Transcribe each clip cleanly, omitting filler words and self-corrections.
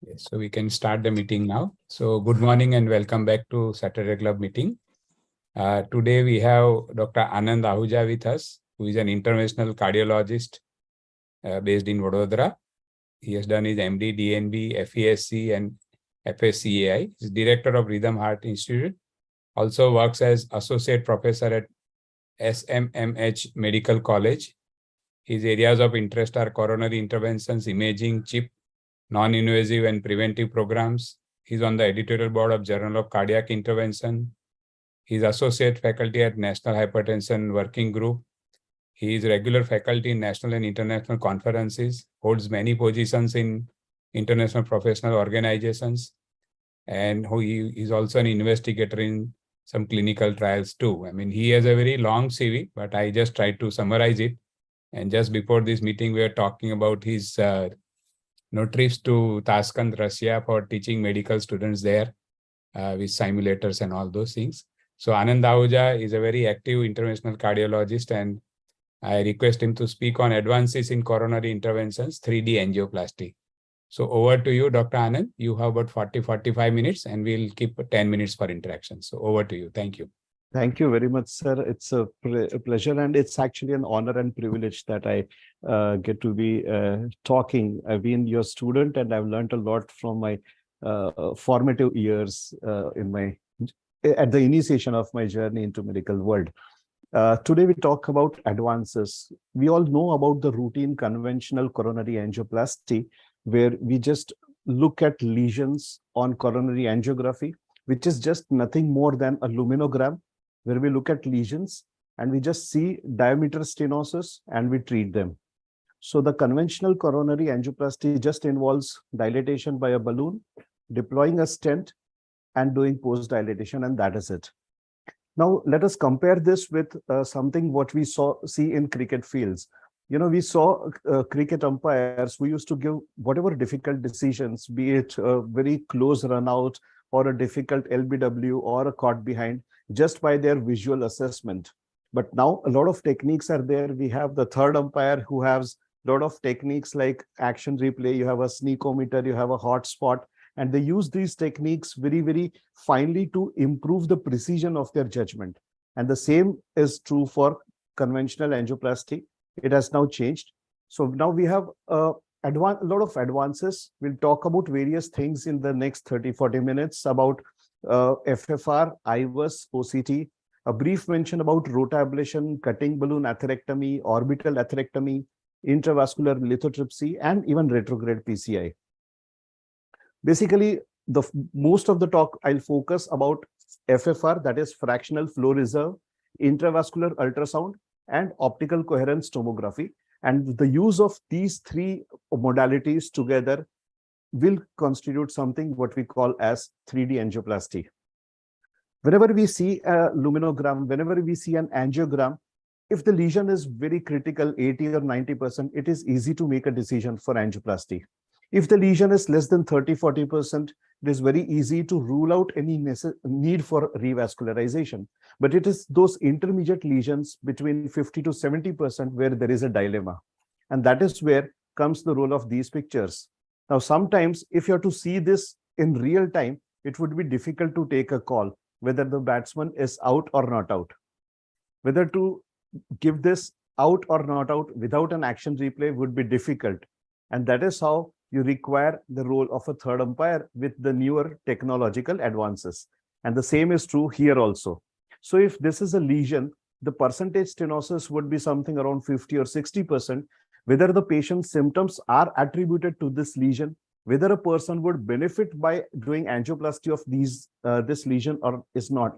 Yes, so we can start the meeting now. So good morning and welcome back to Saturday Club meeting. Today we have Dr. Anand Ahuja with us, who is an interventional cardiologist based in Vadodara. He has done his MD, DNB, FESC and FSCAI. He's director of Rhythm Heart Institute. Also works as associate professor at SMMH Medical College. His areas of interest are coronary interventions, imaging, CHIP, non-invasive and preventive programs. He's on the editorial board of Journal of Cardiac Intervention. He's associate faculty at National Hypertension Working Group. He is regular faculty in national and international conferences, holds many positions in international professional organizations, and he is also an investigator in some clinical trials too. I mean, he has a very long CV, but I just tried to summarize it. And just before this meeting, we were talking about his trips to Tashkent, Russia for teaching medical students there with simulators and all those things. So Anand Ahuja is a very active interventional cardiologist, and I request him to speak on advances in coronary interventions, 3D angioplasty. So over to you, Dr. Anand. You have about 40-45 minutes and we'll keep 10 minutes for interaction. So over to you. Thank you. Thank you very much, sir. It's a pleasure, and it's actually an honor and privilege that I get to be talking. I've been your student, and I've learned a lot from my formative years at the initiation of my journey into medical world. Today we talk about advances. We all know about the routine conventional coronary angioplasty, where we just look at lesions on coronary angiography, which is just nothing more than a luminogram, where we look at lesions and we just see diameter stenosis and we treat them. So the conventional coronary angioplasty just involves dilatation by a balloon, deploying a stent and doing post-dilatation, and that is it. Now, let us compare this with something what we see in cricket fields. You know, we saw cricket umpires who used to give whatever difficult decisions, be it a very close run out or a difficult LBW or a caught behind, just by their visual assessment. But now a lot of techniques are there. We have the third umpire who has a lot of techniques like action replay. You have a sneakometer, you have a hotspot, and they use these techniques very, very finely to improve the precision of their judgment. And the same is true for conventional angioplasty. It has now changed. So now we have a lot of advances. We'll talk about various things in the next 30-40 minutes about FFR, IVUS, OCT, a brief mention about rotablation, cutting balloon atherectomy, orbital atherectomy, intravascular lithotripsy, and even retrograde PCI. Basically, most of the talk I'll focus about FFR, that is fractional flow reserve, intravascular ultrasound, and optical coherence tomography. And the use of these three modalities together will constitute something what we call as 3D angioplasty. Whenever we see a luminogram, whenever we see an angiogram, if the lesion is very critical, 80 or 90%, it is easy to make a decision for angioplasty. If the lesion is less than 30-40%, it is very easy to rule out any need for revascularization. But it is those intermediate lesions between 50 to 70% where there is a dilemma. And that is where comes the role of these pictures. Now, sometimes if you have to see this in real time, it would be difficult to take a call whether the batsman is out or not out. Whether to give this out or not out without an action replay would be difficult. And that is how you require the role of a third umpire with the newer technological advances. And the same is true here also. So if this is a lesion, the percentage stenosis would be something around 50 or 60%. Whether the patient's symptoms are attributed to this lesion, whether a person would benefit by doing angioplasty of this lesion or is not,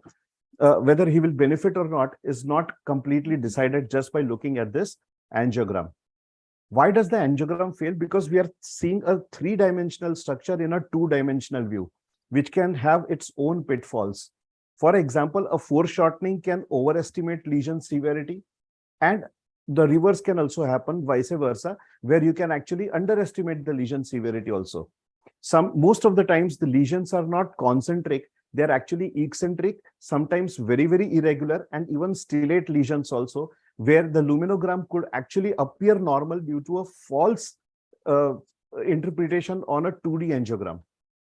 whether he will benefit or not is not completely decided just by looking at this angiogram. Why does the angiogram fail? Because we are seeing a three-dimensional structure in a two-dimensional view, which can have its own pitfalls. For example, a foreshortening can overestimate lesion severity, and the reverse can also happen, vice versa, where you can actually underestimate the lesion severity also. Most of the times, the lesions are not concentric, they're actually eccentric, sometimes very, very irregular, and even stellate lesions also, where the luminogram could actually appear normal due to a false interpretation on a 2D angiogram.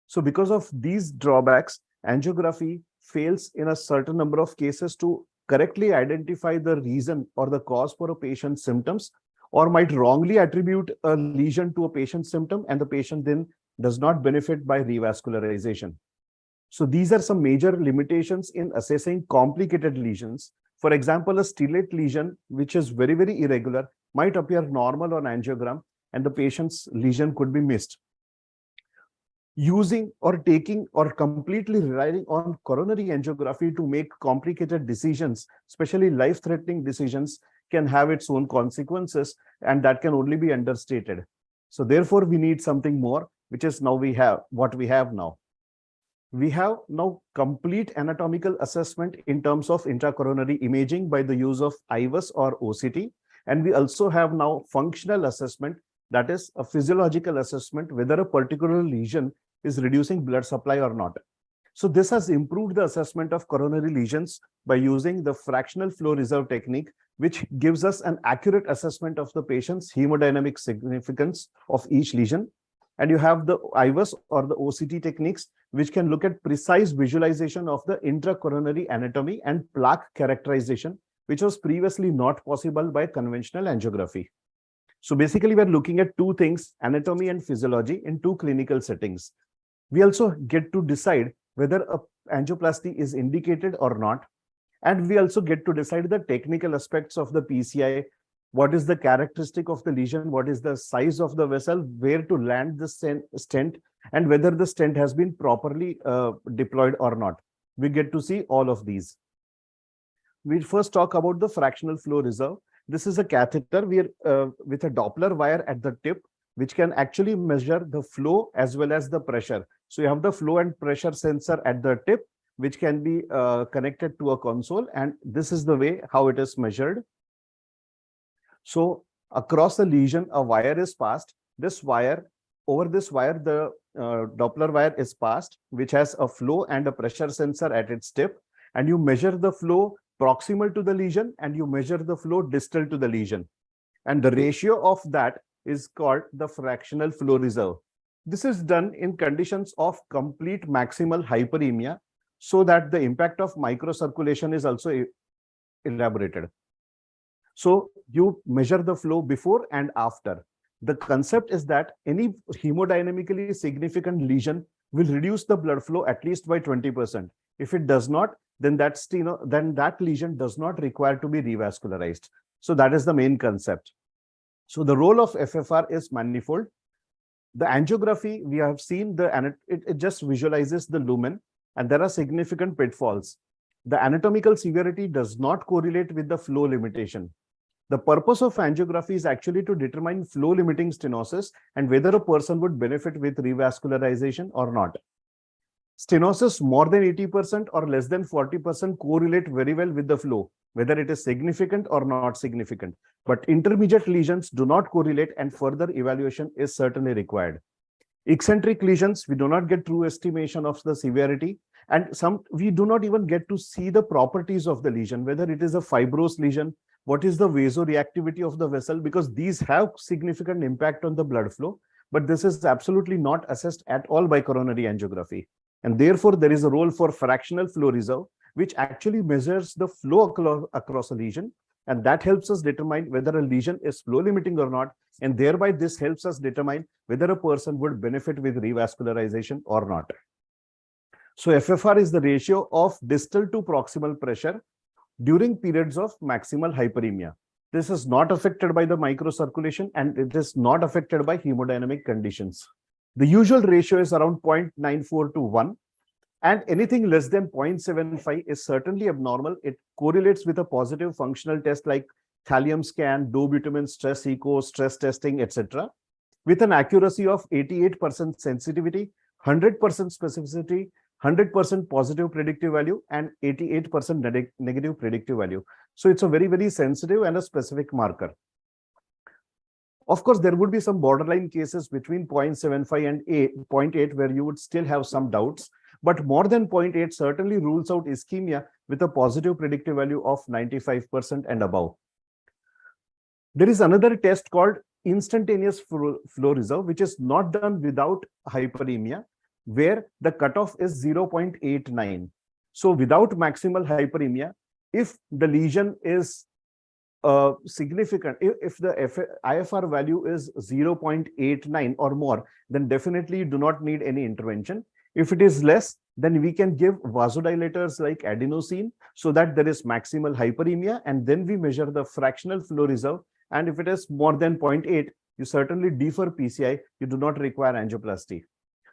So because of these drawbacks, angiography fails in a certain number of cases to correctly identify the reason or the cause for a patient's symptoms, or might wrongly attribute a lesion to a patient's symptom, and the patient then does not benefit by revascularization. So these are some major limitations in assessing complicated lesions. For example, a stellate lesion, which is very, very irregular, might appear normal on angiogram, and the patient's lesion could be missed. Using or taking or completely relying on coronary angiography to make complicated decisions, especially life-threatening decisions, can have its own consequences, and that can only be understated. So therefore, we need something more, which is now what we have now. We have now complete anatomical assessment in terms of intracoronary imaging by the use of IVUS or OCT. And we also have now functional assessment, that is a physiological assessment, whether a particular lesion is reducing blood supply or not. So this has improved the assessment of coronary lesions by using the fractional flow reserve technique, which gives us an accurate assessment of the patient's hemodynamic significance of each lesion. And you have the IVUS or the OCT techniques, which can look at precise visualization of the intracoronary anatomy and plaque characterization, which was previously not possible by conventional angiography. So basically, we're looking at two things, anatomy and physiology, in two clinical settings. We also get to decide whether a angioplasty is indicated or not. And we also get to decide the technical aspects of the PCI. What is the characteristic of the lesion? What is the size of the vessel? Where to land the stent? And whether the stent has been properly deployed or not. We get to see all of these. We'll first talk about the fractional flow reserve. This is a catheter with a Doppler wire at the tip, which can actually measure the flow as well as the pressure. So you have the flow and pressure sensor at the tip, which can be connected to a console. And this is the way how it is measured. So across the lesion, a wire is passed. Over this wire, the Doppler wire is passed, which has a flow and a pressure sensor at its tip. And you measure the flow proximal to the lesion, and you measure the flow distal to the lesion. And the ratio of that is called the fractional flow reserve. This is done in conditions of complete maximal hyperemia, so that the impact of microcirculation is also elaborated. So you measure the flow before and after. The concept is that any hemodynamically significant lesion will reduce the blood flow at least by 20%. If it does not, then that lesion does not require to be revascularized. So that is the main concept. So the role of FFR is manifold. The angiography, we have seen it just visualizes the lumen, and there are significant pitfalls. The anatomical severity does not correlate with the flow limitation. The purpose of angiography is actually to determine flow limiting stenosis and whether a person would benefit with revascularization or not. Stenosis more than 80% or less than 40% correlate very well with the flow, whether it is significant or not significant. But intermediate lesions do not correlate, and further evaluation is certainly required. Eccentric lesions, we do not get true estimation of the severity, and we do not even get to see the properties of the lesion, whether it is a fibrous lesion, what is the vasoreactivity of the vessel, because these have significant impact on the blood flow, but this is absolutely not assessed at all by coronary angiography. And therefore, there is a role for fractional flow reserve, which actually measures the flow across a lesion, and that helps us determine whether a lesion is flow limiting or not, and thereby this helps us determine whether a person would benefit with revascularization or not. So FFR is the ratio of distal to proximal pressure during periods of maximal hyperemia. This is not affected by the microcirculation, and it is not affected by hemodynamic conditions. The usual ratio is around 0.94 to 1, and anything less than 0.75 is certainly abnormal. It correlates with a positive functional test like thallium scan, dobutamine stress echo, stress testing, etc., with an accuracy of 88% sensitivity, 100% specificity, 100% positive predictive value, and 88% negative predictive value. So it's a very, very sensitive and a specific marker. Of course, there would be some borderline cases between 0.75 and 0.8 where you would still have some doubts, but more than 0.8 certainly rules out ischemia with a positive predictive value of 95% and above. There is another test called instantaneous flow reserve, which is not done without hyperemia, where the cutoff is 0.89. So without maximal hyperemia, if the lesion is significant, if the IFR value is 0.89 or more, then definitely you do not need any intervention. If it is less, then we can give vasodilators like adenosine so that there is maximal hyperemia, and then we measure the fractional flow reserve. And if it is more than 0.8, you certainly defer PCI, you do not require angioplasty.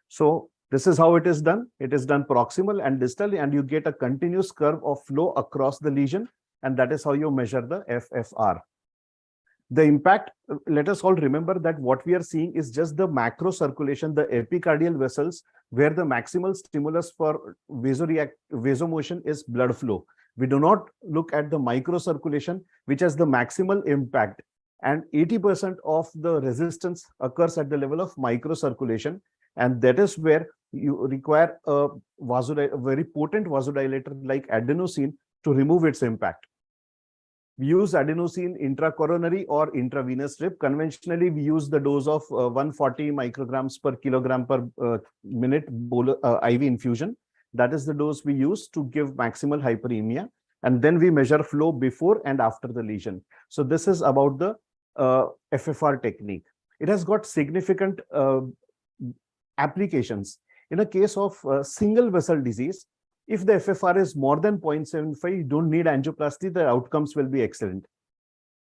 So this is how it is done. It is done proximal and distal, and you get a continuous curve of flow across the lesion, and that is how you measure the FFR. The impact, let us all remember that what we are seeing is just the macro circulation, the epicardial vessels, where the maximal stimulus for vasomotion is blood flow. We do not look at the micro circulation, which has the maximal impact. And 80% of the resistance occurs at the level of micro circulation. And that is where you require a very potent vasodilator like adenosine to remove its impact. We use adenosine intracoronary or intravenous drip. Conventionally, we use the dose of 140 micrograms per kilogram per minute IV infusion. That is the dose we use to give maximal hyperemia. And then we measure flow before and after the lesion. So this is about the FFR technique. It has got significant applications. In a case of single vessel disease, if the FFR is more than 0.75, you don't need angioplasty, the outcomes will be excellent.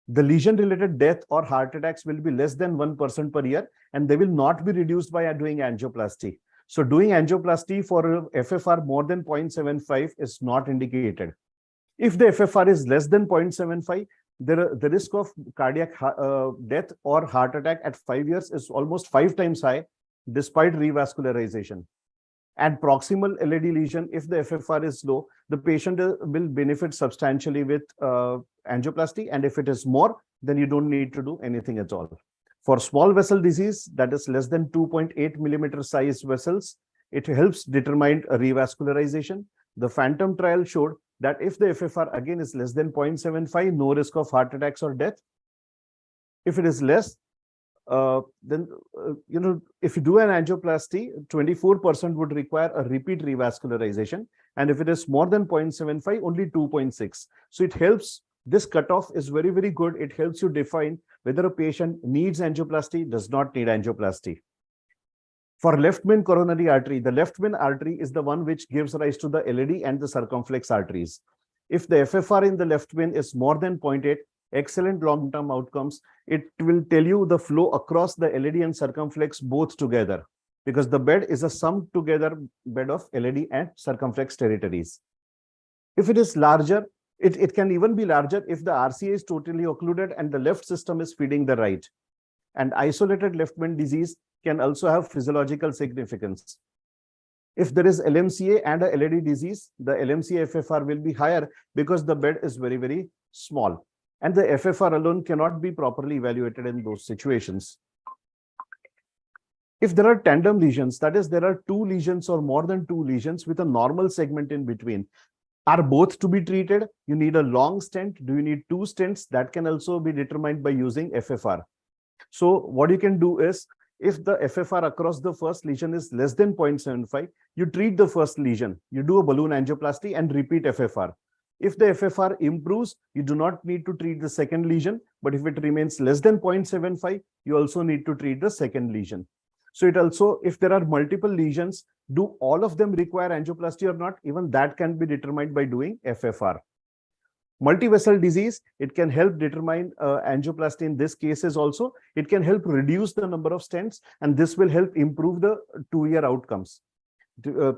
The lesion-related death or heart attacks will be less than 1% per year, and they will not be reduced by doing angioplasty. So doing angioplasty for FFR more than 0.75 is not indicated. If the FFR is less than 0.75, the risk of cardiac death or heart attack at 5 years is almost 5 times high, despite revascularization. And proximal LAD lesion, if the FFR is low, the patient will benefit substantially with angioplasty. And if it is more, then you don't need to do anything at all. For small vessel disease, that is less than 2.8 millimeter size vessels, it helps determine revascularization. The Phantom trial showed that if the FFR again is less than 0.75, no risk of heart attacks or death. If it is less, then if you do an angioplasty, 24% would require a repeat revascularization, and if it is more than 0.75, only 2.6. So it helps. This cutoff is very, very good. It helps you define whether a patient needs angioplasty, does not need angioplasty. For left main coronary artery, the left main artery is the one which gives rise to the LAD and the circumflex arteries. If the FFR in the left main is more than 0.8, excellent long-term outcomes. It will tell you the flow across the LAD and circumflex both together, because the bed is a summed together bed of LAD and circumflex territories. If it is larger, it can even be larger if the RCA is totally occluded and the left system is feeding the right. And isolated left main disease can also have physiological significance. If there is LMCA and a LAD disease, the LMCA FFR will be higher because the bed is very, very small. And the FFR alone cannot be properly evaluated in those situations. If there are tandem lesions, that is, there are 2 lesions or more than 2 lesions with a normal segment in between, are both to be treated? You need a long stent. Do you need 2 stents? That can also be determined by using FFR. So what you can do is, if the FFR across the first lesion is less than 0.75, you treat the first lesion. You do a balloon angioplasty and repeat FFR. If the FFR improves, you do not need to treat the second lesion. But if it remains less than 0.75, you also need to treat the second lesion. So it also, if there are multiple lesions, do all of them require angioplasty or not? Even that can be determined by doing FFR. Multivessel disease, it can help determine angioplasty in this cases also. It can help reduce the number of stents, and this will help improve the 2-year outcomes.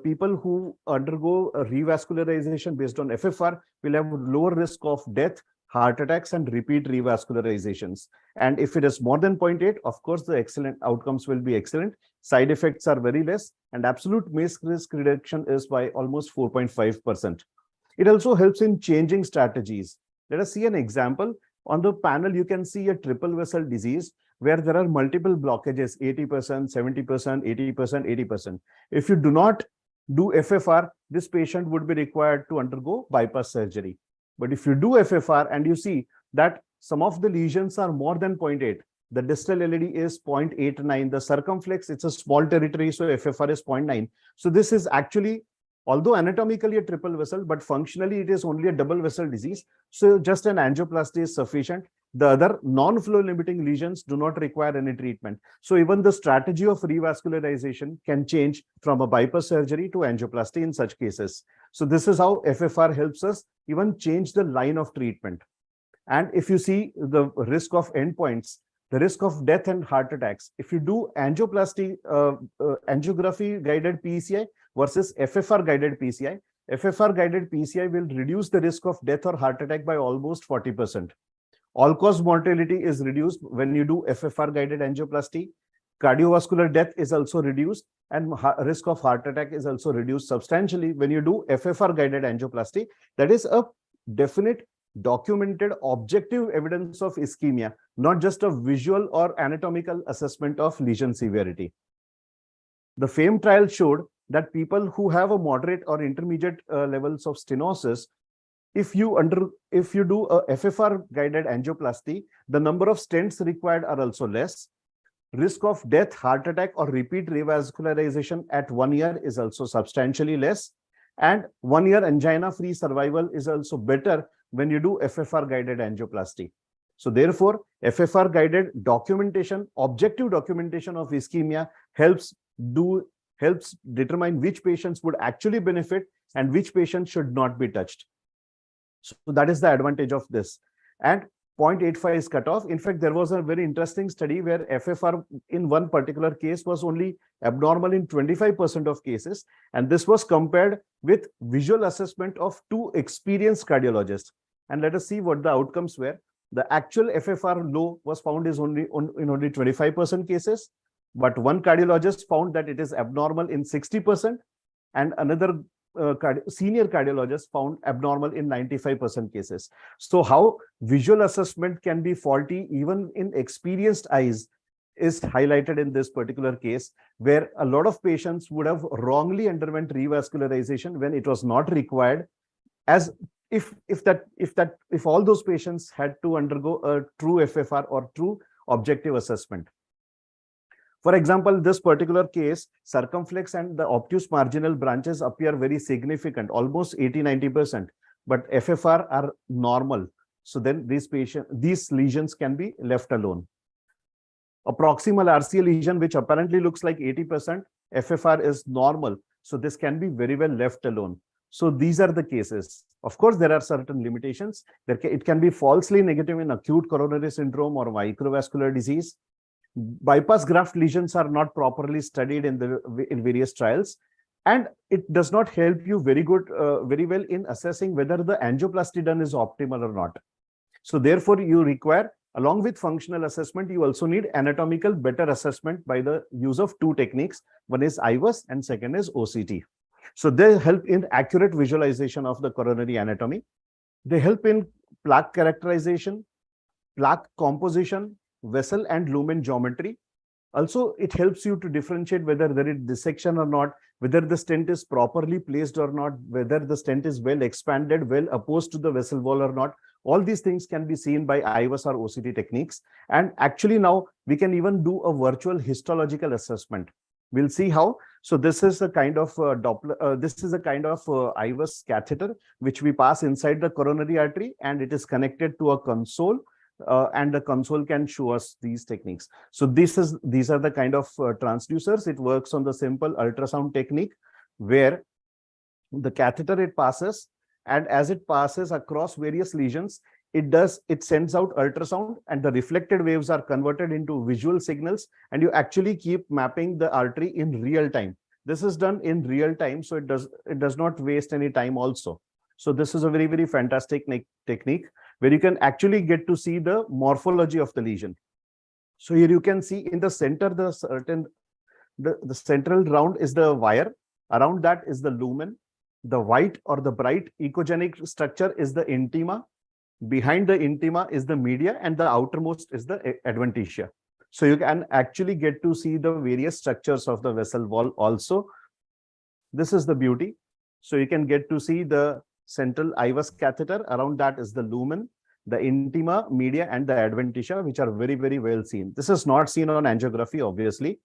People who undergo a revascularization based on FFR will have lower risk of death, heart attacks, and repeat revascularizations. And if it is more than 0.8, of course, the excellent outcomes will be excellent. Side effects are very less, and absolute MACE risk reduction is by almost 4.5%. It also helps in changing strategies. Let us see an example. On the panel, you can see a triple vessel disease where there are multiple blockages, 80%, 70%, 80%, 80%. If you do not do FFR, this patient would be required to undergo bypass surgery. But if you do FFR and you see that some of the lesions are more than 0.8, The distal LAD is 0.89. The circumflex, it's a small territory, so FFR is 0.9. So this is actually, although anatomically a triple vessel, but functionally it is only a double vessel disease. So just an angioplasty is sufficient. The other non-flow limiting lesions do not require any treatment. So even the strategy of revascularization can change from a bypass surgery to angioplasty in such cases. So this is how FFR helps us even change the line of treatment. And if you see the risk of endpoints, the risk of death and heart attacks, if you do angioplasty, angiography guided PCI versus FFR guided PCI, FFR guided PCI will reduce the risk of death or heart attack by almost 40%. All-cause mortality is reduced when you do FFR guided angioplasty. Cardiovascular death is also reduced, and risk of heart attack is also reduced substantially when you do FFR guided angioplasty. That is a definite documented objective evidence of ischemia, not just a visual or anatomical assessment of lesion severity. The FAME trial showed that people who have a moderate or intermediate levels of stenosis, if you do a FFR guided angioplasty, the number of stents required are also less. Risk of death, heart attack, or repeat revascularization at 1 year is also substantially less. And 1 year angina-free survival is also better when you do FFR guided angioplasty. So therefore, FFR guided documentation, objective documentation of ischemia helps determine which patients would actually benefit and which patients should not be touched. So that is the advantage of this. And 0.85 is cut off. In fact, there was a very interesting study where FFR in one particular case was only abnormal in 25% of cases. And this was compared with visual assessment of 2 experienced cardiologists. And let us see what the outcomes were. The actual FFR low was found is in only 25% cases, but one cardiologist found that it is abnormal in 60%, and another senior cardiologist found abnormal in 95% cases. So how visual assessment can be faulty even in experienced eyes is highlighted in this particular case, where a lot of patients would have wrongly underwent revascularization when it was not required, as if all those patients had to undergo a true FFR or true objective assessment. For example, this particular case, circumflex and the obtuse marginal branches appear very significant, almost 80-90%, but FFR are normal. So then these lesions can be left alone. A proximal RCA lesion, which apparently looks like 80%, FFR is normal. So this can be very well left alone. So these are the cases. Of course, there are certain limitations. It can be falsely negative in acute coronary syndrome or microvascular disease. Bypass graft lesions are not properly studied in various trials, and it does not help you very well in assessing whether the angioplasty done is optimal or not. So therefore, you require, along with functional assessment, you also need anatomical better assessment by the use of 2 techniques. One is IVUS and second is OCT. So they help in accurate visualization of the coronary anatomy. They help in plaque characterization, plaque composition, vessel and lumen geometry. Also, it helps you to differentiate whether there is dissection or not, whether the stent is properly placed or not, whether the stent is well expanded, well opposed to the vessel wall or not. All these things can be seen by IVUS or OCT techniques. And actually now we can even do a virtual histological assessment. We'll see how. So this is a kind of IVUS catheter which we pass inside the coronary artery, and it is connected to a console. And the console can show us these techniques. So these are the kind of transducers. It works on the simple ultrasound technique where the catheter it passes, and as it passes across various lesions, it sends out ultrasound, and the reflected waves are converted into visual signals, and you actually keep mapping the artery in real time. This is done in real time, so it does not waste any time also. So this is a very, very fantastic technique where you can actually get to see the morphology of the lesion. So here you can see in the center, the central round is the wire. Around that is the lumen. The white or the bright echogenic structure is the intima. Behind the intima is the media, and the outermost is the adventitia. So you can actually get to see the various structures of the vessel wall also. This is the beauty. So you can get to see the central IVUS catheter. Around that is the lumen. the intima, media, and the adventitia, which are very, very well seen. This is not seen on angiography, obviously.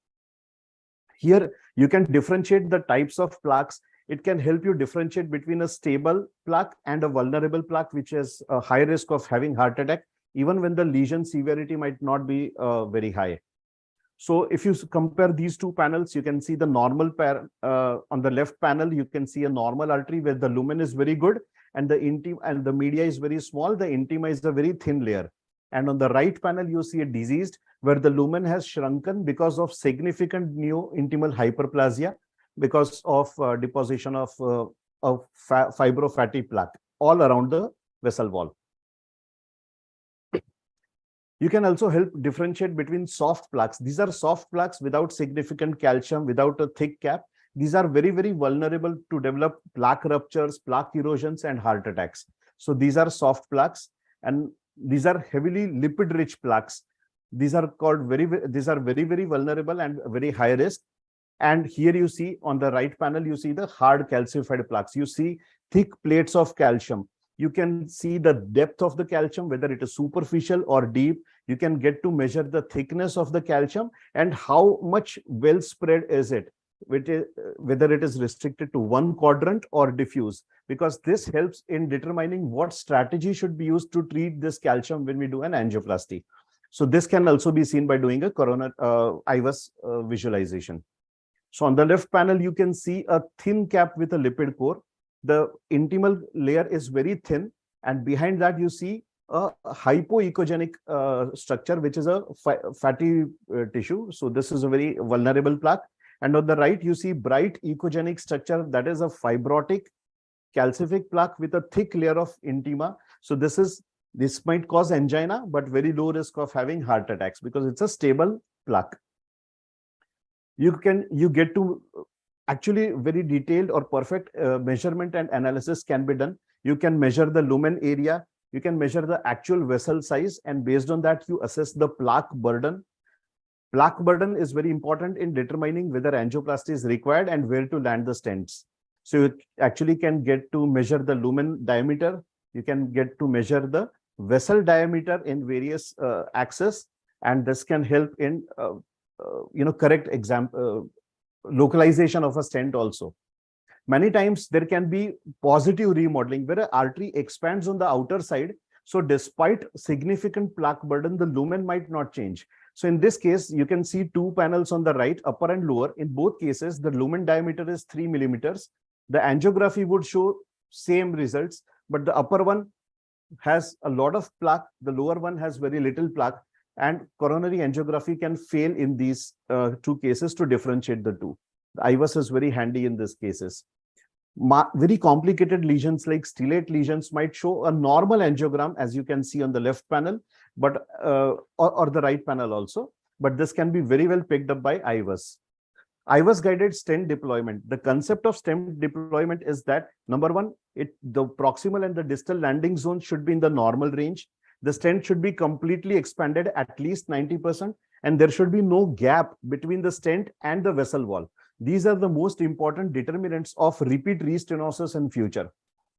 Here, you can differentiate the types of plaques. It can help you differentiate between a stable plaque and a vulnerable plaque, which has a high risk of having heart attack, even when the lesion severity might not be very high. So if you compare these two panels, you can see the normal on the left panel, you can see a normal artery where the lumen is very good and the intima and the media is very small. The intima is a very thin layer. And on the right panel, you see a diseased where the lumen has shrunken because of significant neointimal hyperplasia because of deposition of fibrofatty plaque all around the vessel wall. You can also help differentiate between soft plaques. These are soft plaques without significant calcium, without a thick cap. These are very, very vulnerable to develop plaque ruptures, plaque erosions, and heart attacks. So these are soft plaques, and these are heavily lipid-rich plaques. These are very, very vulnerable and very high risk. And here you see on the right panel, you see the hard calcified plaques. You see thick plates of calcium. You can see the depth of the calcium, whether it is superficial or deep. You can get to measure the thickness of the calcium and how much well spread is it, whether it is restricted to one quadrant or diffuse, because this helps in determining what strategy should be used to treat this calcium when we do an angioplasty. So this can also be seen by doing a coronary IVUS visualization. So on the left panel, you can see a thin cap with a lipid core. The intimal layer is very thin, and behind that you see a hypoechogenic structure, which is a fatty tissue. So this is a very vulnerable plaque. And on the right, you see bright echogenic structure, that is a fibrotic calcific plaque with a thick layer of intima. So this might cause angina, but very low risk of having heart attacks because it's a stable plaque. You get to actually very detailed or perfect measurement and analysis can be done. You can measure the lumen area, you can measure the actual vessel size, and based on that, you assess the plaque burden. Plaque burden is very important in determining whether angioplasty is required and where to land the stents. So you actually can get to measure the lumen diameter, you can get to measure the vessel diameter in various axes, and this can help in correct localization of a stent also. Many times there can be positive remodeling where an artery expands on the outer side. So despite significant plaque burden, the lumen might not change. So in this case, you can see two panels on the right, upper and lower. In both cases, the lumen diameter is 3 millimeters. The angiography would show same results, but the upper one has a lot of plaque, the lower one has very little plaque, and coronary angiography can fail in these two cases to differentiate the two. The IVUS is very handy in these cases. Very complicated lesions like stellate lesions might show a normal angiogram, as you can see on the left panel, but or the right panel also. But this can be very well picked up by IVUS. IVUS guided stent deployment. The concept of stent deployment is that number one, the proximal and the distal landing zone should be in the normal range. The stent should be completely expanded at least 90%, and there should be no gap between the stent and the vessel wall. These are the most important determinants of repeat restenosis in future.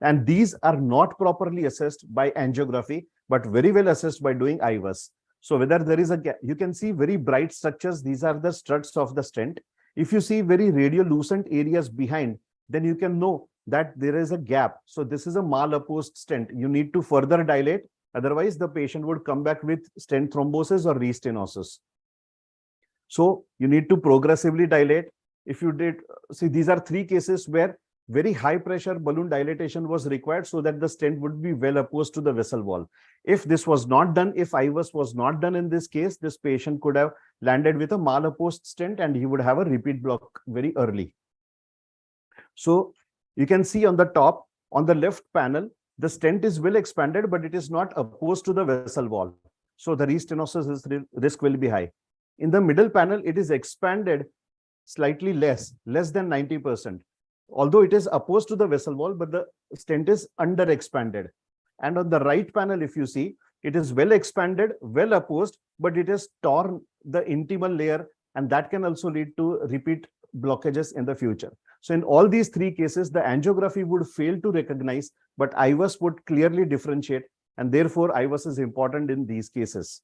And these are not properly assessed by angiography, but very well assessed by doing IVUS. So whether there is a gap, you can see very bright structures. These are the struts of the stent. If you see very radiolucent areas behind, then you can know that there is a gap. So this is a malapposed stent. You need to further dilate. Otherwise, the patient would come back with stent thrombosis or restenosis. So you need to progressively dilate. If you did, see, these are three cases where very high pressure balloon dilatation was required so that the stent would be well opposed to the vessel wall. If this was not done, if IVUS was not done in this case, this patient could have landed with a malapposed stent and he would have a repeat block very early. So you can see on the top, on the left panel, the stent is well expanded, but it is not opposed to the vessel wall. So the restenosis risk will be high. In the middle panel, it is expanded slightly less than 90%. Although it is opposed to the vessel wall, but the stent is under expanded. And on the right panel, if you see, it is well expanded, well opposed, but it has torn the intimal layer, and that can also lead to repeat blockages in the future. So in all these three cases, the angiography would fail to recognize, but IVUS would clearly differentiate and therefore IVUS is important in these cases.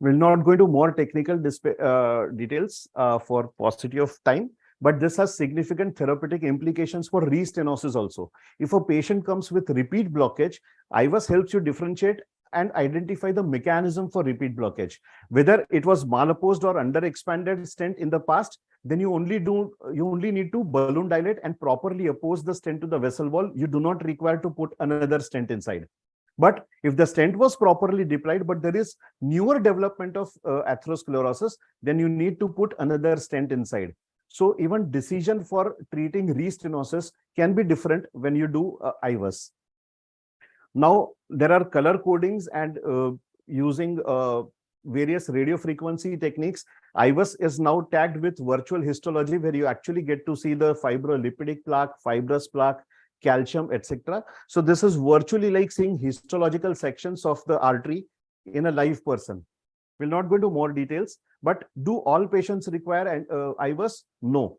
We'll not go into more technical details for paucity of time, but this has significant therapeutic implications for restenosis also. If a patient comes with repeat blockage, IVUS helps you differentiate and identify the mechanism for repeat blockage. Whether it was malapposed or under-expanded stent in the past, then you only need to balloon dilate and properly oppose the stent to the vessel wall. You do not require to put another stent inside. But if the stent was properly deployed, but there is newer development of atherosclerosis, then you need to put another stent inside. So even decision for treating restenosis can be different when you do IVUS. Now, there are color codings and using various radio frequency techniques. IVUS is now tagged with virtual histology, where you actually get to see the fibrolipidic plaque, fibrous plaque, calcium, etc. So this is virtually like seeing histological sections of the artery in a live person. We'll not go into more details, but do all patients require IVUS? No.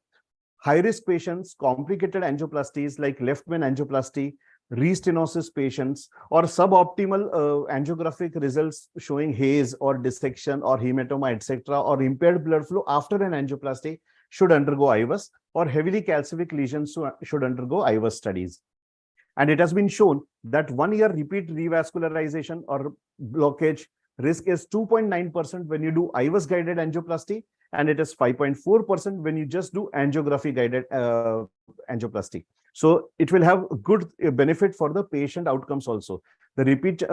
High-risk patients, complicated angioplasties like left main angioplasty, restenosis patients, or suboptimal angiographic results showing haze or dissection or hematoma, etc., or impaired blood flow after an angioplasty should undergo IVUS, or heavily calcific lesions should undergo IVUS studies. And it has been shown that 1 year repeat revascularization or blockage risk is 2.9% when you do IVUS guided angioplasty, and it is 5.4% when you just do angiography guided angioplasty. So it will have good benefit for the patient outcomes also. The repeat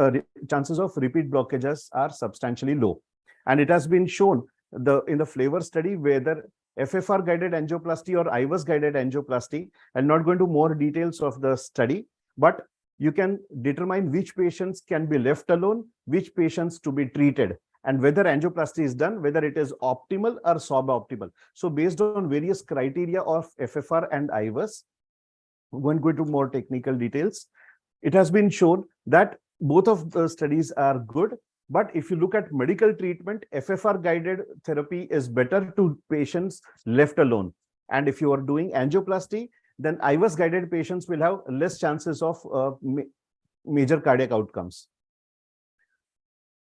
chances of repeat blockages are substantially low. And it has been shown in the flavor study whether FFR guided angioplasty or IVUS guided angioplasty. I'm not going to more details of the study, but you can determine which patients can be left alone, which patients to be treated, and whether angioplasty is done, whether it is optimal or suboptimal. So based on various criteria of FFR and IVUS, we won't go into more technical details. It has been shown that both of the studies are good, but if you look at medical treatment, FFR guided therapy is better to patients left alone. And if you are doing angioplasty, then IVUS guided patients will have less chances of major cardiac outcomes.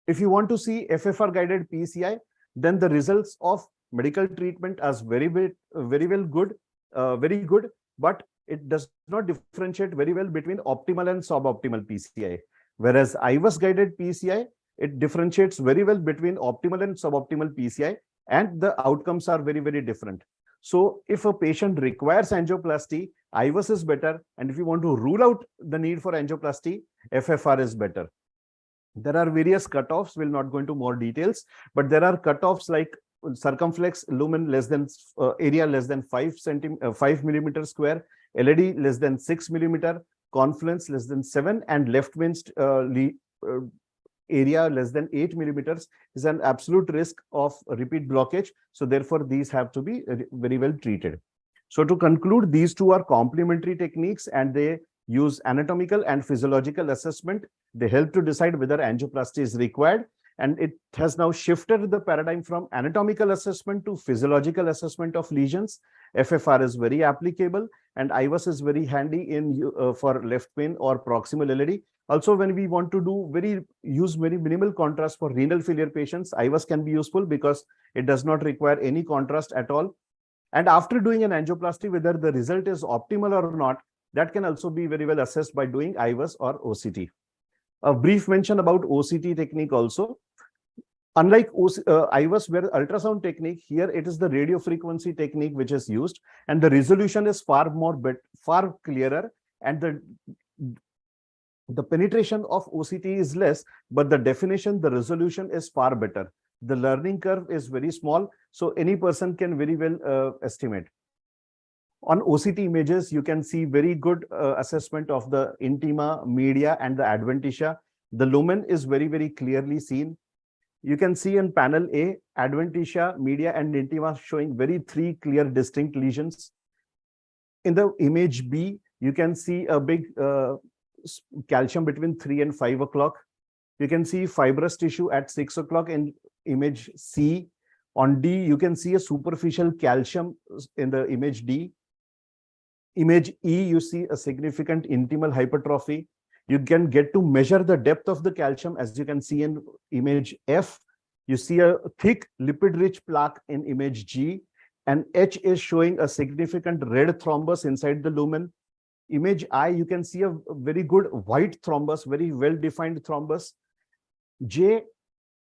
If you want to see FFR guided PCI, then the results of medical treatment are very good, but it does not differentiate very well between optimal and suboptimal PCI. Whereas IVUS guided PCI, it differentiates very well between optimal and suboptimal PCI, and the outcomes are very different. So if a patient requires angioplasty, IVUS is better. And if you want to rule out the need for angioplasty, FFR is better. There are various cutoffs. We'll not go into more details, but there are cutoffs like circumflex lumen less than area less than 5 millimeter square, LAD less than 6 millimeter, confluence less than 7, and left main area less than 8 millimeters is an absolute risk of repeat blockage. So therefore, these have to be very well treated. So to conclude, these two are complementary techniques, and they use anatomical and physiological assessment. They help to decide whether angioplasty is required. And it has now shifted the paradigm from anatomical assessment to physiological assessment of lesions. FFR is very applicable, and IVUS is very handy in for left main or proximal LAD. Also, when we want to use very minimal contrast for renal failure patients, IVUS can be useful because it does not require any contrast at all. And after doing an angioplasty, whether the result is optimal or not, that can also be very well assessed by doing IVUS or OCT. A brief mention about OCT technique also. Unlike IVUS, where ultrasound technique, here it is the radio frequency technique which is used, and the resolution is far clearer, and the penetration of OCT is less, but the definition, the resolution is far better. The learning curve is very small, so any person can very well estimate. On OCT images, you can see very good assessment of the intima, media, and the adventitia. The lumen is very clearly seen. You can see in panel A, adventitia, media, and intima showing three clear distinct lesions. In the image B, you can see a big calcium between 3 and 5 o'clock. You can see fibrous tissue at 6 o'clock in image C. On D, you can see a superficial calcium in the image D. Image E, you see a significant intimal hypertrophy. You can get to measure the depth of the calcium, as you can see in image F. You see a thick lipid-rich plaque in image G, and H is showing a significant red thrombus inside the lumen. Image I, you can see a very good white thrombus, very well-defined thrombus. J,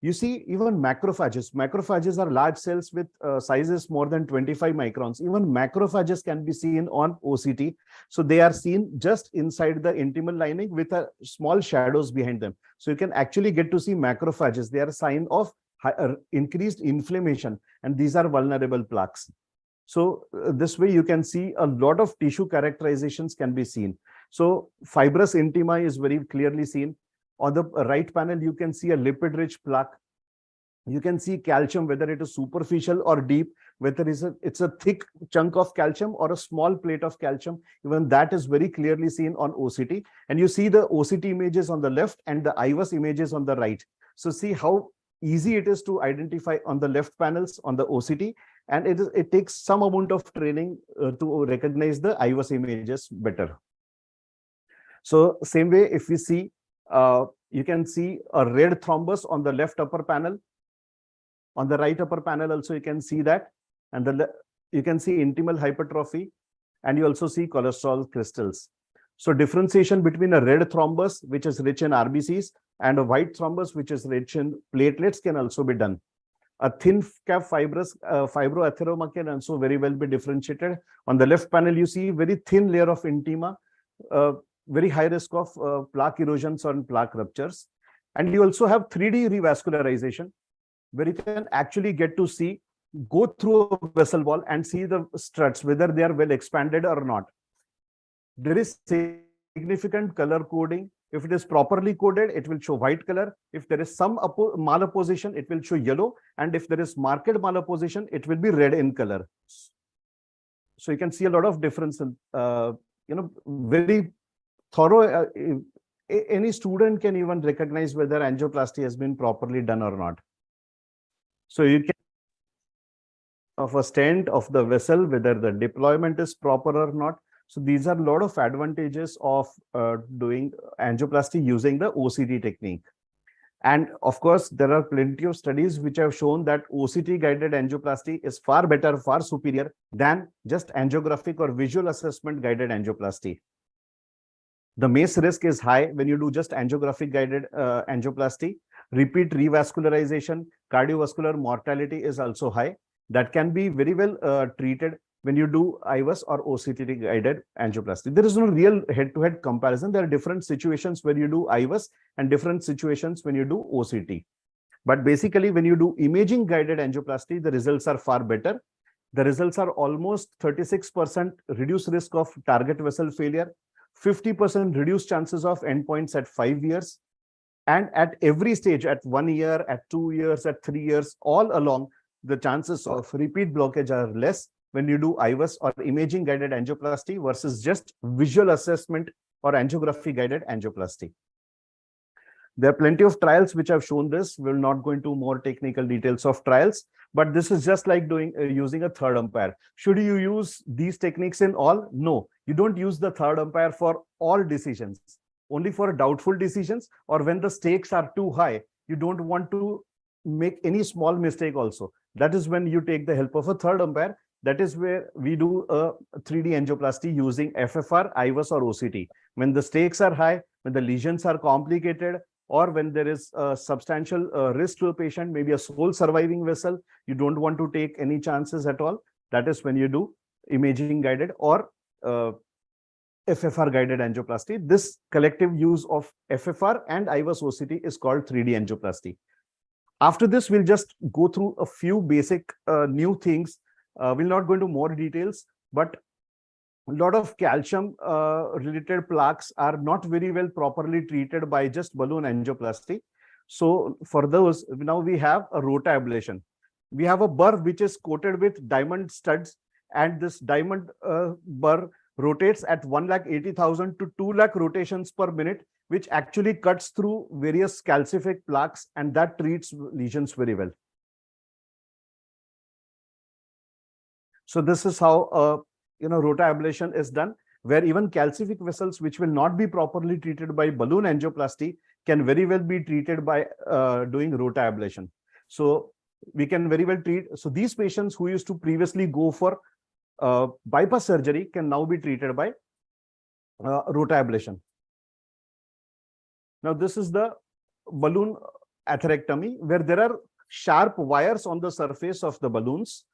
you see even macrophages. Macrophages are large cells with sizes more than 25 microns. Even macrophages can be seen on OCT. So they are seen just inside the intimal lining with small shadows behind them. So you can actually get to see macrophages. They are a sign of increased inflammation, and these are vulnerable plaques. So this way you can see a lot of tissue characterizations can be seen. So fibrous intima is very clearly seen. On the right panel, you can see a lipid-rich plaque. You can see calcium, whether it is superficial or deep, whether it's a thick chunk of calcium or a small plate of calcium. Even that is very clearly seen on OCT. And you see the OCT images on the left and the IVUS images on the right. So see how easy it is to identify on the left panels on the OCT. And it takes some amount of training to recognize the IVUS images better. So same way, if we see, you can see a red thrombus on the left upper panel. On the right upper panel also you can see that. And you can see intimal hypertrophy, and you also see cholesterol crystals. So differentiation between a red thrombus, which is rich in RBCs, and a white thrombus, which is rich in platelets, can also be done. A thin cap fibrous fibroatheroma can also very well be differentiated. On the left panel, you see very thin layer of intima, very high risk of plaque erosions or plaque ruptures. And you also have 3D revascularization, where you can actually get to see, go through a vessel wall and see the struts, whether they are well expanded or not. There is significant color coding. If it is properly coded, it will show white color. If there is some malapposition, it will show yellow. And if there is marked malapposition, it will be red in color. So you can see a lot of difference in, very thorough. Any student can even recognize whether angioplasty has been properly done or not. So you can of a stent of the vessel, whether the deployment is proper or not. So these are a lot of advantages of doing angioplasty using the OCT technique. And of course, there are plenty of studies which have shown that OCT guided angioplasty is far better, far superior than just angiographic or visual assessment guided angioplasty. The MACE risk is high when you do just angiographic guided angioplasty. Repeat revascularization, cardiovascular mortality is also high. That can be very well treated when you do IVUS or OCT guided angioplasty. There is no real head-to-head comparison. There are different situations where you do IVUS and different situations when you do OCT. But basically, when you do imaging guided angioplasty, the results are far better. The results are almost 36% reduced risk of target vessel failure, 50% reduced chances of endpoints at 5 years. And at every stage, at 1 year, at 2 years, at 3 years, all along, the chances of repeat blockage are less when you do IVUS or imaging guided angioplasty versus just visual assessment or angiography guided angioplasty. There are plenty of trials which have shown this. We'll not go into more technical details of trials, but this is just like doing using a third umpire. Should you use these techniques in all? No, you don't use the third umpire for all decisions, only for doubtful decisions, or when the stakes are too high, you don't want to make any small mistake also. That is when you take the help of a third umpire. That is where we do a 3D angioplasty using FFR, IVUS, or OCT. When the stakes are high, when the lesions are complicated, or when there is a substantial risk to a patient, maybe a sole surviving vessel, you don't want to take any chances at all. That is when you do imaging guided or FFR guided angioplasty. This collective use of FFR and IVUS OCT is called 3D angioplasty. After this, we'll just go through a few basic new things. We'll not go into more details, but a lot of calcium related plaques are not very well properly treated by just balloon angioplasty. So for those, now we have a rotablation. We have a burr which is coated with diamond studs, and this diamond burr rotates at 1,80,000 to 2 lakh rotations per minute, which actually cuts through various calcific plaques, and that treats lesions very well. So this is how rotablation is done. where even calcific vessels, which will not be properly treated by balloon angioplasty, can very well be treated by doing rotablation. So we can very well treat. So these patients who used to previously go for bypass surgery can now be treated by rotablation. Now this is the balloon atherectomy, where there are sharp wires on the surface of the balloons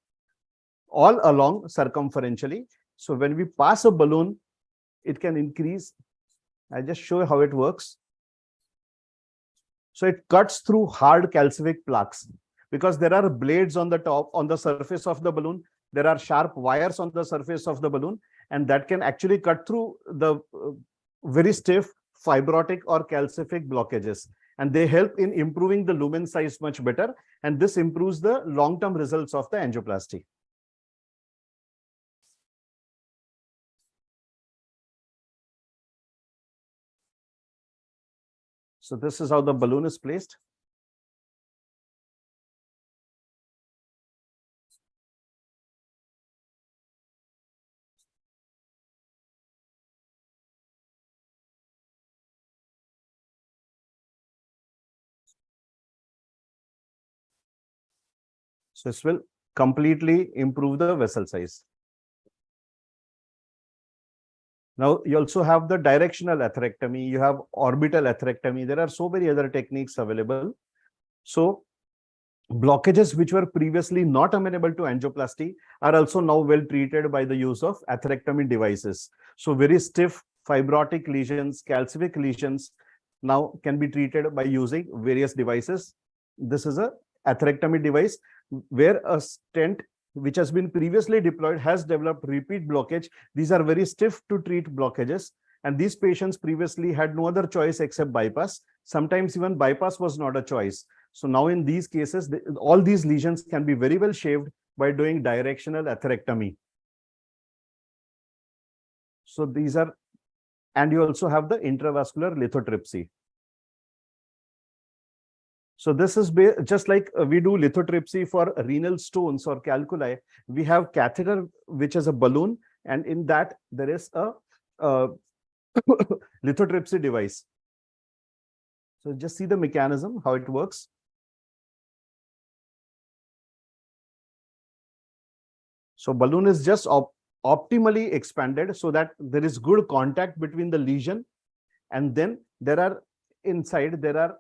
all along circumferentially. So when we pass a balloon, it can increase. I'll just show you how it works. So it cuts through hard calcific plaques because there are blades on the top, on the surface of the balloon. There are sharp wires on the surface of the balloon, and that can actually cut through the very stiff fibrotic or calcific blockages. And they help in improving the lumen size much better. And this improves the long-term results of the angioplasty. So this is how the balloon is placed. So this will completely improve the vessel size. Now you also have the directional atherectomy, you have orbital atherectomy. There are so many other techniques available. So blockages which were previously not amenable to angioplasty are also now well treated by the use of atherectomy devices. So very stiff fibrotic lesions, calcific lesions now can be treated by using various devices. This is a atherectomy device where a stent which has been previously deployed has developed repeat blockage. These are very stiff to treat blockages, and these patients previously had no other choice except bypass. Sometimes even bypass was not a choice. So now in these cases, all these lesions can be very well shaved by doing directional atherectomy. So these are, and you also have the intravascular lithotripsy. So this is just like we do lithotripsy for renal stones or calculi. We have catheter, which is a balloon, and in that there is a lithotripsy device. So just see the mechanism, how it works. So balloon is just optimally expanded so that there is good contact between the lesion, and then there are inside there are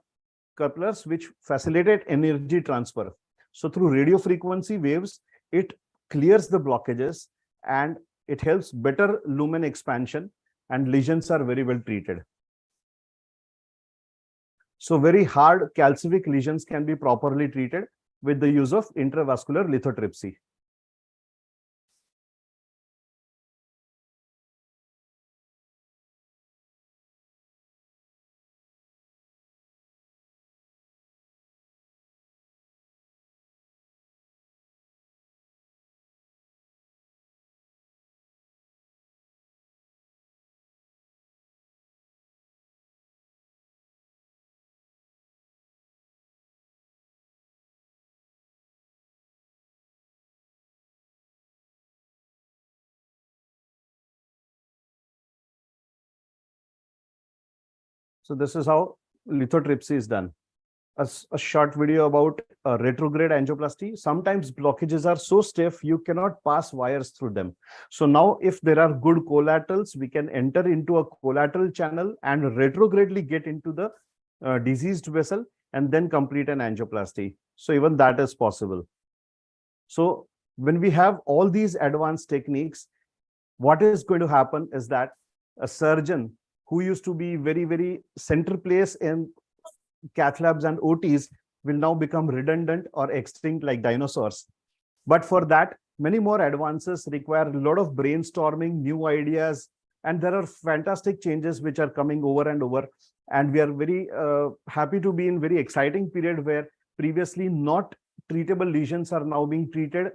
couplers which facilitate energy transfer. So through radio frequency waves, it clears the blockages and it helps better lumen expansion, and lesions are very well treated. So very hard calcific lesions can be properly treated with the use of intravascular lithotripsy. So this is how lithotripsy is done. A short video about retrograde angioplasty. Sometimes blockages are so stiff, you cannot pass wires through them. So now if there are good collaterals, we can enter into a collateral channel and retrogradely get into the diseased vessel and then complete an angioplasty. So even that is possible. So when we have all these advanced techniques, what is going to happen is that a surgeon who used to be very, very center place in cath labs and OTs will now become redundant or extinct like dinosaurs. But for that, many more advances require a lot of brainstorming, new ideas, and there are fantastic changes which are coming over and over. And we are very happy to be in very exciting period where previously not treatable lesions are now being treated.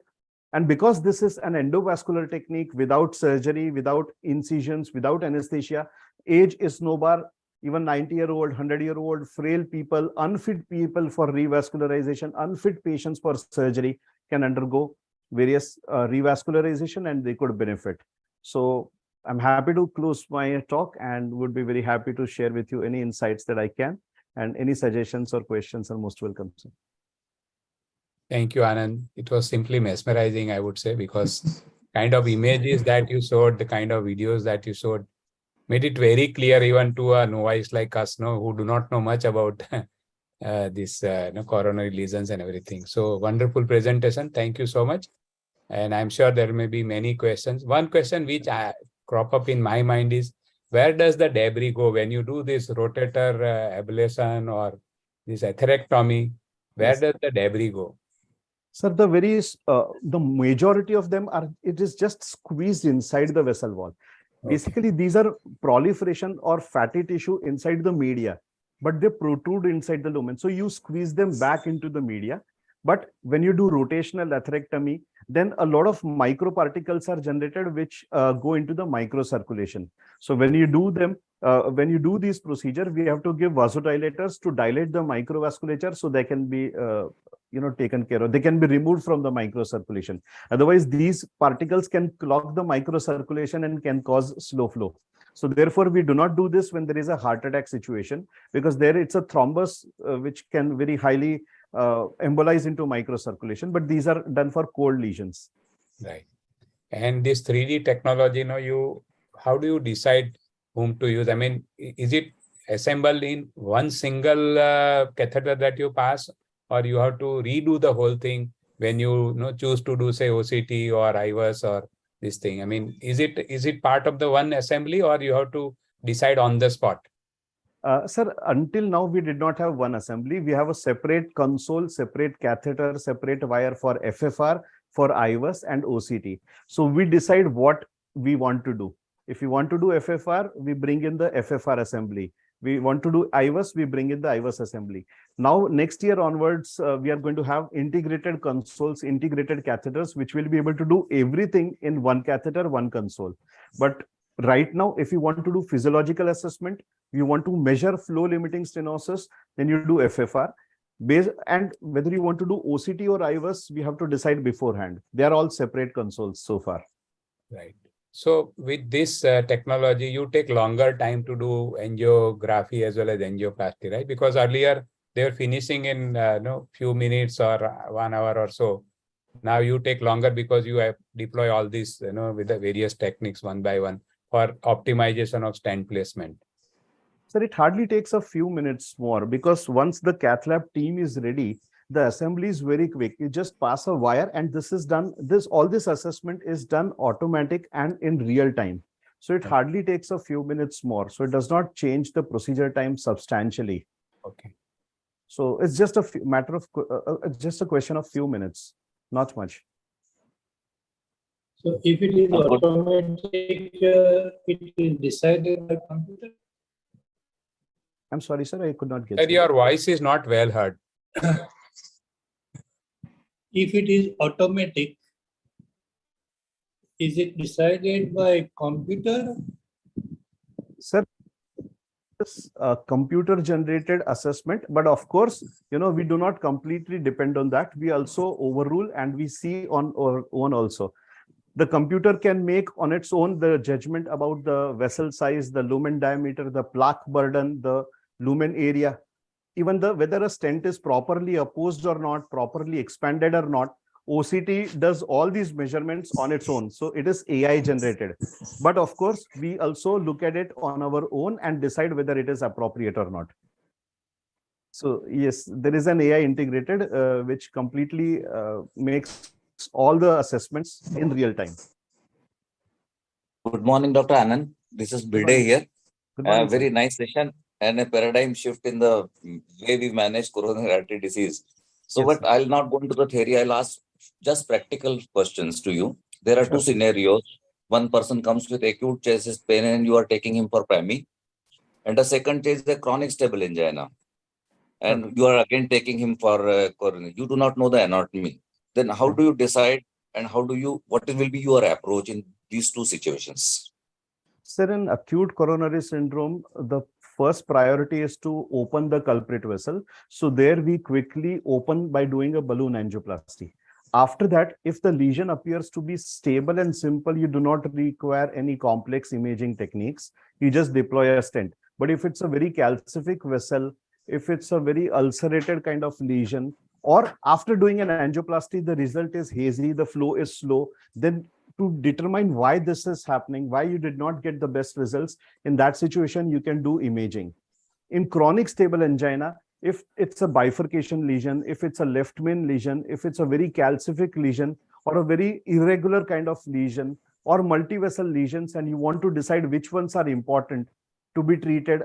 And because this is an endovascular technique without surgery, without incisions, without anesthesia, age is no bar. Even 90-year-old, 100-year-old, frail people, unfit people for revascularization, unfit patients for surgery can undergo various revascularization and they could benefit. So I'm happy to close my talk and would be very happy to share with you any insights that I can, and any suggestions or questions are most welcome, sir. Thank you, Anand. It was simply mesmerizing, I would say, because kind of images that you showed, the kind of videos that you showed, made it very clear even to a novice like us, no, who do not know much about this coronary lesions and everything. So wonderful presentation. Thank you so much. And I'm sure there may be many questions. One question which crop up in my mind is, where does the debris go when you do this rotator ablation or this atherectomy? Where Yes. does the debris go? Sir, the majority of them are, it is just squeezed inside the vessel wall. Okay. Basically, these are proliferation or fatty tissue inside the media, but they protrude inside the lumen. So you squeeze them back into the media. But when you do rotational atherectomy, then a lot of microparticles are generated which go into the microcirculation. So when you do them, when you do this procedure, we have to give vasodilators to dilate the microvasculature so they can be taken care of. They can be removed from the microcirculation. Otherwise, these particles can clog the microcirculation and can cause slow flow. So therefore, we do not do this when there is a heart attack situation, because there it's a thrombus which can very highly embolize into microcirculation. But these are done for cold lesions. Right. And this 3D technology, how do you decide whom to use? I mean, is it assembled in one single catheter that you pass, or you have to redo the whole thing when you choose to do, say, OCT or IVUS or this thing? I mean, is it part of the one assembly, or you have to decide on the spot? Sir, until now, we did not have one assembly. We have a separate console, separate catheter, separate wire for FFR, for IVUS and OCT. So we decide what we want to do. If we want to do FFR, we bring in the FFR assembly. We want to do IVUS, we bring in the IVUS assembly. Now, next year onwards, we are going to have integrated consoles, integrated catheters, which will be able to do everything in one catheter, one console. But right now, if you want to do physiological assessment, you want to measure flow limiting stenosis, then you do FFR. And whether you want to do OCT or IVUS, we have to decide beforehand. They are all separate consoles so far. Right. So with this technology, you take longer time to do angiography as well as angioplasty, right? Because earlier they were finishing in few minutes or 1 hour or so. Now you take longer because you have deploy all these, with the various techniques one by one for optimization of stent placement. Sir, it hardly takes a few minutes more, because once the cath lab team is ready, the assembly is very quick. You just pass a wire and this is done. All this assessment is done automatic and in real time. So it hardly takes a few minutes more. So it does not change the procedure time substantially. Okay. So it's just a matter of just a question of few minutes, not much. So if it is automatic, it is decided by computer? I'm sorry, sir, I could not get Sir, you. your voice is not well heard. If it is automatic, is it decided by computer? Sir, computer generated assessment, but of course, we do not completely depend on that. We also overrule and we see on our own also. The computer can make on its own the judgment about the vessel size, the lumen diameter, the plaque burden, the lumen area, even whether a stent is properly opposed or not, properly expanded or not. OCT does all these measurements on its own. So it is AI generated. But of course, we also look at it on our own and decide whether it is appropriate or not. So yes, there is an AI integrated, which completely makes all the assessments in real time. Good morning, Dr. Anand. This is Bide here. Good morning, Very nice session and a paradigm shift in the way we manage coronary artery disease. So, Yes, but I'll not go into the theory. I'll ask just practical questions to you. There are two scenarios. One person comes with acute chest pain and you are taking him for PAMI. And the second is the chronic stable angina. And you are again taking him for coronary. You do not know the anatomy. Then how do you decide, and what will be your approach in these two situations? Sir, in acute coronary syndrome, the first priority is to open the culprit vessel. So there we quickly open by doing a balloon angioplasty. After that, if the lesion appears to be stable and simple, you do not require any complex imaging techniques. You just deploy a stent. But if it's a very calcific vessel, if it's a very ulcerated kind of lesion, or after doing an angioplasty, the result is hazy, the flow is slow, then to determine why this is happening, why you did not get the best results, in that situation, you can do imaging. In chronic stable angina, if it's a bifurcation lesion, if it's a left main lesion, if it's a very calcific lesion or a very irregular kind of lesion or multivessel lesions, and you want to decide which ones are important to be treated,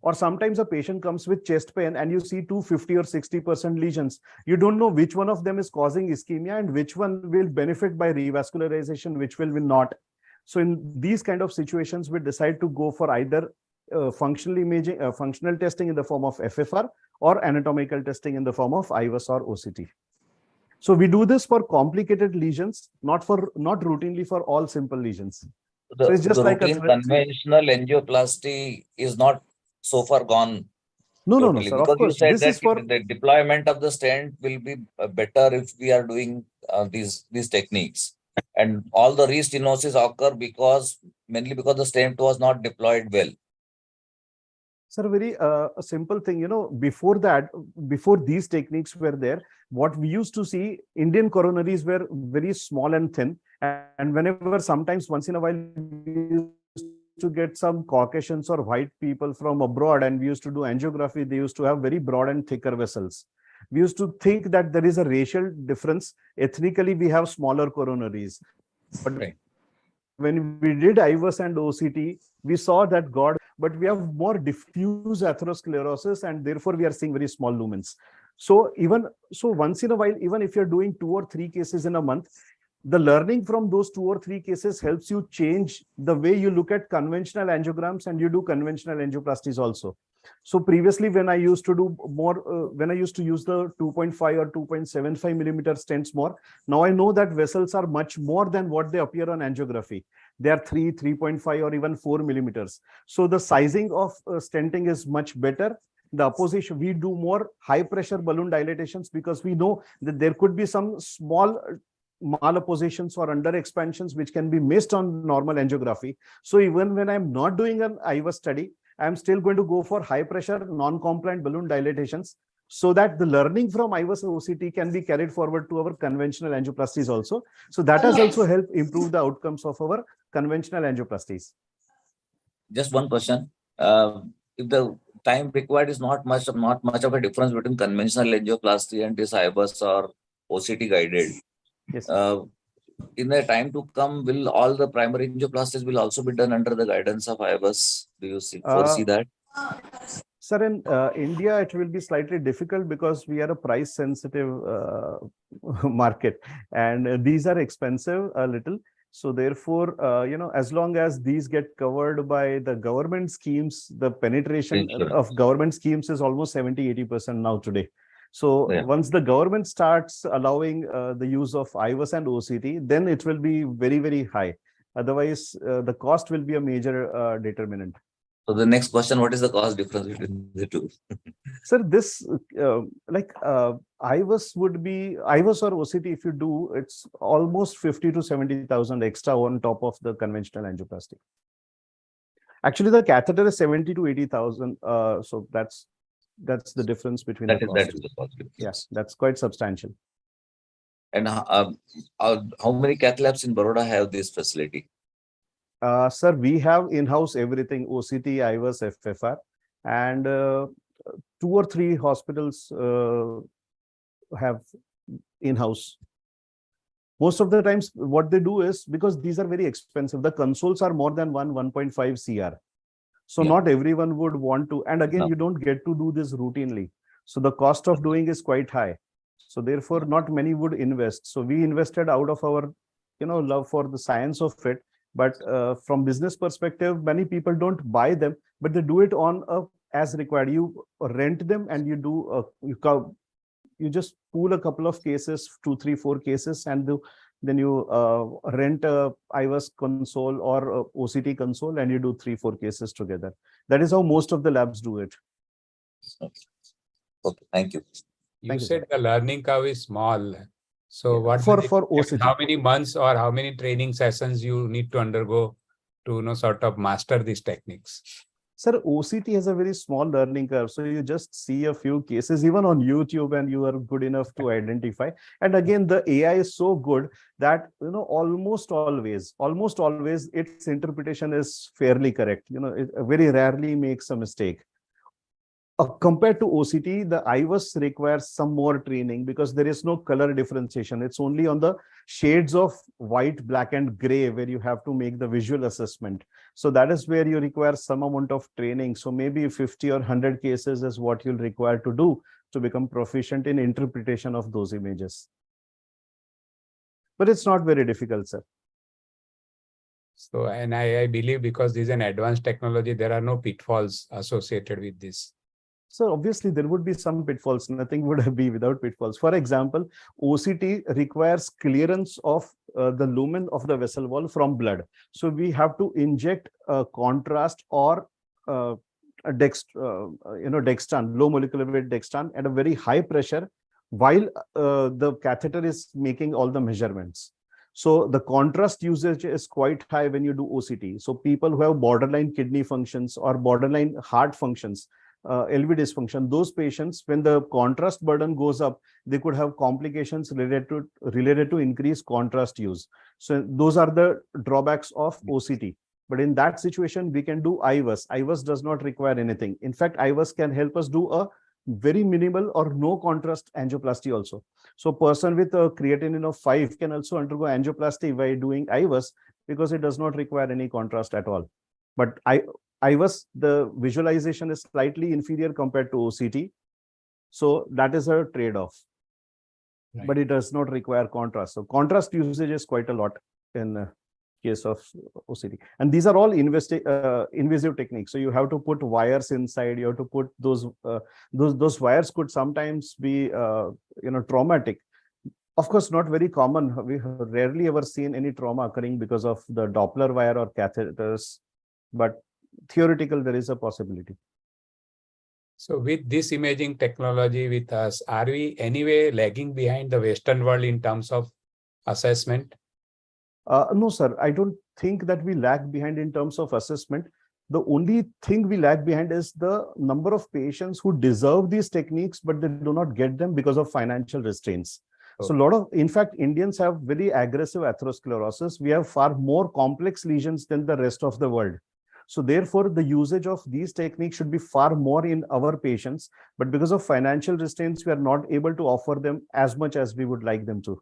or sometimes a patient comes with chest pain and you see 250 or 60% lesions, you don't know which one of them is causing ischemia and which one will benefit by revascularization, which will not. So in these kind of situations, we decide to go for either functional imaging, functional testing in the form of FFR, or anatomical testing in the form of IVUS or OCT. So we do this for complicated lesions, not routinely for all simple lesions. So it's just the like a routine conventional angioplasty is not so far gone. No, Totally, sir. because Of course, you said this that is for the deployment of the stent will be better if we are doing these techniques, and all the restenosis occur mainly because the stent was not deployed well. Sir, very a simple thing, before that, before these techniques were there, what we used to see, Indian coronaries were very small and thin. And whenever, sometimes once in a while, we used to get some Caucasians or white people from abroad and we used to do angiography, they used to have very broad and thicker vessels. We used to think that there is a racial difference. Ethnically, we have smaller coronaries. But right, when we did IVUS and OCT, we saw that but we have more diffuse atherosclerosis, and therefore we are seeing very small lumens. So once in a while, even if you're doing 2 or 3 cases in a month, the learning from those 2 or 3 cases helps you change the way you look at conventional angiograms, and you do conventional angioplasties also. So previously, when I used to do more, when I used to use the 2.5 or 2.75 millimeter stents more, now I know that vessels are much more than what they appear on angiography. They are 3.5 or even 4 millimeters. So the sizing of stenting is much better. The opposition, we do more high pressure balloon dilatations because we know that there could be some small malappositions or under expansions which can be missed on normal angiography. So even when I'm not doing an IVUS study, I'm still going to go for high pressure non-compliant balloon dilatations, so that the learning from IVUS OCT can be carried forward to our conventional angioplasties also. So that has also helped improve the outcomes of our conventional angioplasties. Just one question. If the time required is not much of a difference between conventional angioplasty and this IVUS or OCT guided. Yes. In the time to come, will all the primary angioplasties will also be done under the guidance of IVUS? Do you foresee that? Sir, in India, it will be slightly difficult because we are a price sensitive market, and these are expensive a little. So therefore, as long as these get covered by the government schemes, the penetration of government schemes is almost 70-80% now today. So once the government starts allowing the use of IVUS and OCT, then it will be very, very high. Otherwise, the cost will be a major determinant. So the next question, what is the cost difference between the two? Sir, this IVUS would be IVUS or OCT. If you do, it's almost 50 to 70,000 extra on top of the conventional angioplasty. Actually, the catheter is 70 to 80,000. So that's the difference between that the is the cost difference. Yes, that's quite substantial. And how many cath labs in Baroda have this facility? Sir, we have in-house everything: OCT, IVUS, FFR, and 2 or 3 hospitals have in-house. Most of the times, what they do is, because these are very expensive, the consoles are more than 1.5 CR. So not everyone would want to, and again, you don't get to do this routinely. So the cost of doing is quite high. So therefore, not many would invest. So we invested out of our, love for the science of it. But from business perspective, many people don't buy them, but they do it on as required. You rent them and you do you just pool a couple of cases, 2, 3, 4 cases, and then you rent a IVUS console or a OCT console, and you do 3, 4 cases together. That is how most of the labs do it. Okay, thank you. You said the learning curve is small. So what for does it for mean? OCT. How many months or how many training sessions you need to undergo to sort of master these techniques? Sir, OCT has a very small learning curve. So you just see a few cases, even on YouTube, and you are good enough to identify. And again, the AI is so good that, almost always, its interpretation is fairly correct. It very rarely makes a mistake. Compared to OCT, the IVUS requires some more training because there is no color differentiation. It's only on the shades of white, black, and gray where you have to make the visual assessment. So that is where you require some amount of training. So maybe 50 or 100 cases is what you'll require to do to become proficient in interpretation of those images. But it's not very difficult, sir. So, and I believe because this is an advanced technology, there are no pitfalls associated with this. So obviously there would be some pitfalls. Nothing would be without pitfalls. For example, OCT requires clearance of the lumen of the vessel wall from blood. So we have to inject contrast or a dextran, low molecular weight dextran at a very high pressure while the catheter is making all the measurements. So the contrast usage is quite high when you do OCT. So people who have borderline kidney functions or borderline heart functions, LV dysfunction, those patients, when the contrast burden goes up, they could have complications related to increased contrast use. So those are the drawbacks of OCT. But in that situation, we can do IVUS. IVUS does not require anything. In fact, IVUS can help us do a very minimal or no contrast angioplasty also. So person with a creatinine of 5 can also undergo angioplasty by doing IVUS because it does not require any contrast at all. But IVUS, the visualization is slightly inferior compared to OCT. So that is a trade-off. Right. But it does not require contrast. So contrast usage is quite a lot in case of OCT. And these are all invasive techniques. So you have to put wires inside. You have to put those wires could sometimes be traumatic. Of course, not very common. We have rarely ever seen any trauma occurring because of the Doppler wire or catheters. But theoretical, there is a possibility. So with this imaging technology with us, are we anyway lagging behind the Western world in terms of assessment? No, sir. I don't think that we lag behind in terms of assessment. The only thing we lag behind is the number of patients who deserve these techniques, but they do not get them because of financial restraints. So in fact, Indians have very aggressive atherosclerosis. We have far more complex lesions than the rest of the world. So therefore, the usage of these techniques should be far more in our patients. But because of financial restraints, we are not able to offer them as much as we would like them to.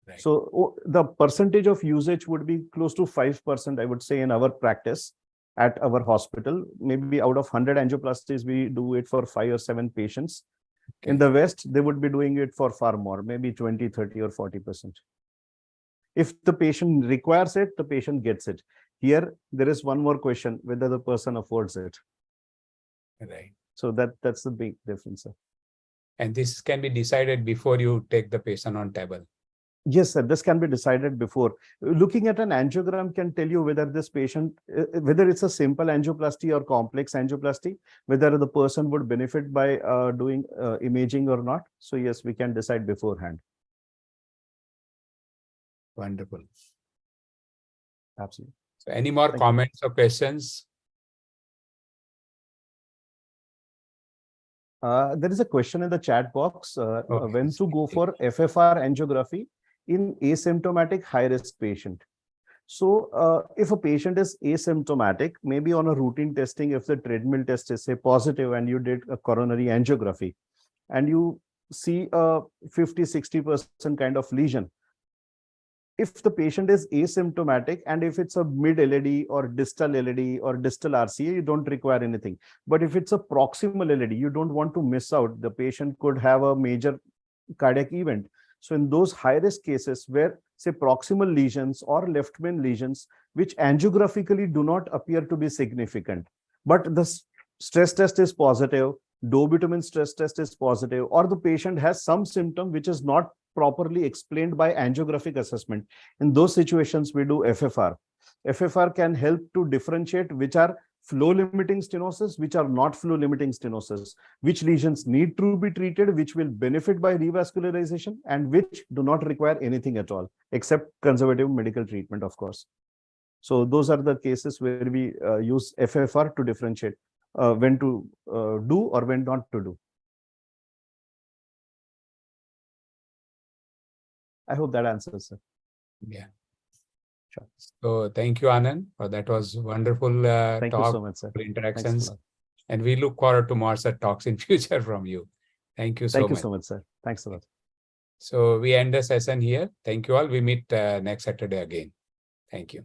Right. So the percentage of usage would be close to 5%, I would say, in our practice at our hospital. Maybe out of 100 angioplasties, we do it for 5 or 7 patients. Okay. In the West, they would be doing it for far more, maybe 20, 30 or 40%. If the patient requires it, the patient gets it. Here, there is one more question, whether the person affords it. Right. So that's the big difference, sir. And this can be decided before you take the patient on table. Yes, sir. This can be decided before. Looking at an angiogram can tell you whether this patient, whether it's a simple angioplasty or complex angioplasty, whether the person would benefit by doing imaging or not. So yes, we can decide beforehand. Wonderful. Absolutely. So any more comments or questions? There is a question in the chat box. When to go for FFR angiography in asymptomatic high-risk patient. So if a patient is asymptomatic, maybe on a routine testing, if the treadmill test is say positive and you did a coronary angiography and you see a 50-60% kind of lesion, if the patient is asymptomatic and if it's a mid LAD or distal LAD or distal RCA, you don't require anything. But if it's a proximal LAD, you don't want to miss out. The patient could have a major cardiac event. So in those high-risk cases where say proximal lesions or left main lesions, which angiographically do not appear to be significant, but the stress test is positive, dobutamine stress test is positive, or the patient has some symptom which is not properly explained by angiographic assessment. In those situations, we do FFR. FFR can help to differentiate which are flow limiting stenosis, which are not flow limiting stenosis, which lesions need to be treated, which will benefit by revascularization, and which do not require anything at all, except conservative medical treatment, of course. So those are the cases where we use FFR to differentiate when to do or when not to do. I hope that answers, sir. Yeah. Sure. So thank you, Anand, for that was wonderful Thank you talk, so much, sir. Thanks a interactions, lot. and we look forward to more such talks in future from you. Thank you so Thank you much. so much, sir. Thanks a lot. So we end the session here. Thank you all. We meet next Saturday again. Thank you.